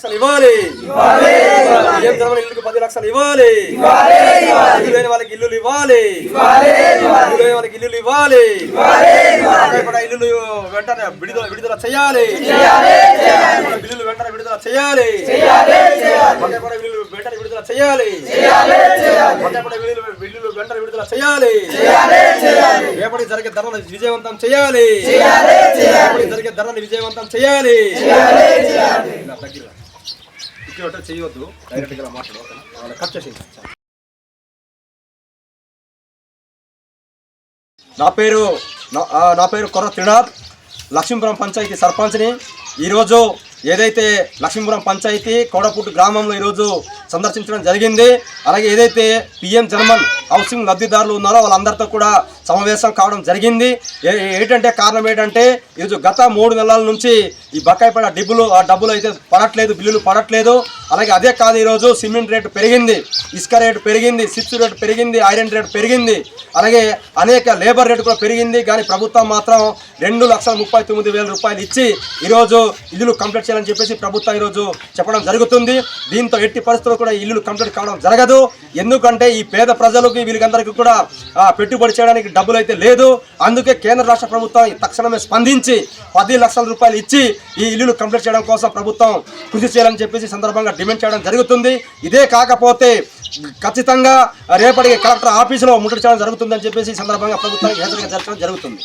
లక్షలు ఇవ్వాలి. ఏం జరగని ఇల్లుకి 10 లక్షలు ఇవ్వాలి. ఇల్లు లేని వాళ్ళకి ఇల్లులు ఇవ్వాలి. ఇల్లు లేని వాళ్ళకి ఇల్లులు ఇవ్వాలి. ఇల్లులు వెంటనే విడుదల చేయాలి. బిల్లులు వెంటనే విడుదల చేయాలి. వెంటనే విడుదల చేయాలి. బిల్లులు వెంటనే విడుదల చేయాలి. రేపటి జరిగే ధరలు విజయవంతం చేయాలి. జరిగే ధరలు విజయవంతం చేయాలి. దగ్గర చేయవద్దు, డైరెక్ట్ గా మాట్లాడు, కట్ చేసి. నా పేరు కొర్ర త్రినాథ్, లక్ష్మీపురం పంచాయతీ సర్పంచ్ని. ఈరోజు ఏదైతే లక్ష్మీపురం పంచాయతీ కోడపుట్టు గ్రామంలో ఈరోజు సందర్శించడం జరిగింది. అలాగే ఏదైతే పిఎం జర్మన్ హౌసింగ్ లబ్ధిదారులు ఉన్నారో వాళ్ళందరితో కూడా సమావేశం కావడం జరిగింది. ఏంటంటే కారణం ఏంటంటే ఈరోజు గత 3 నెలల నుంచి ఈ బకాయి పడ డబ్బులు అయితే పడట్లేదు, బిల్లులు పడట్లేదు. అలాగే అదే కాదు, ఈరోజు సిమెంట్ రేటు పెరిగింది, ఇసుక రేటు పెరిగింది, సిప్స్ రేటు పెరిగింది, ఐరన్ రేటు పెరిగింది, అలాగే అనేక లేబర్ రేటు కూడా పెరిగింది. కానీ ప్రభుత్వం మాత్రం 2,39,000 రూపాయలు ఇచ్చి ఈరోజు ఇల్లులు కంప్లీట్ చేయాలని చెప్పేసి ప్రభుత్వం ఈరోజు చెప్పడం జరుగుతుంది. దీంతో ఎట్టి పరిస్థితుల్లో కూడా ఇల్లులు కంప్లీట్ కావడం జరగదు. ఎందుకంటే ఈ పేద ప్రజలకి వీళ్ళందరికీ కూడా పెట్టుబడి చేయడానికి డబ్బులు అయితే లేదు. అందుకే కేంద్ర రాష్ట్ర ప్రభుత్వం తక్షణమే స్పందించి 10 లక్షల రూపాయలు ఇచ్చి ఈ ఇల్లులు కంప్లీట్ చేయడం కోసం ప్రభుత్వం కృషి చేయాలని చెప్పేసి సందర్భంగా డిమాండ్ చేయడం జరుగుతుంది. ఇదే కాకపోతే ఖచ్చితంగా రేపటికి కలెక్టర్ ఆఫీసులో ముట్టడి చేయడం జరుగుతుందని చెప్పేసి సందర్భంగా ప్రభుత్వానికి హెచ్చరిక జరగడం జరుగుతుంది.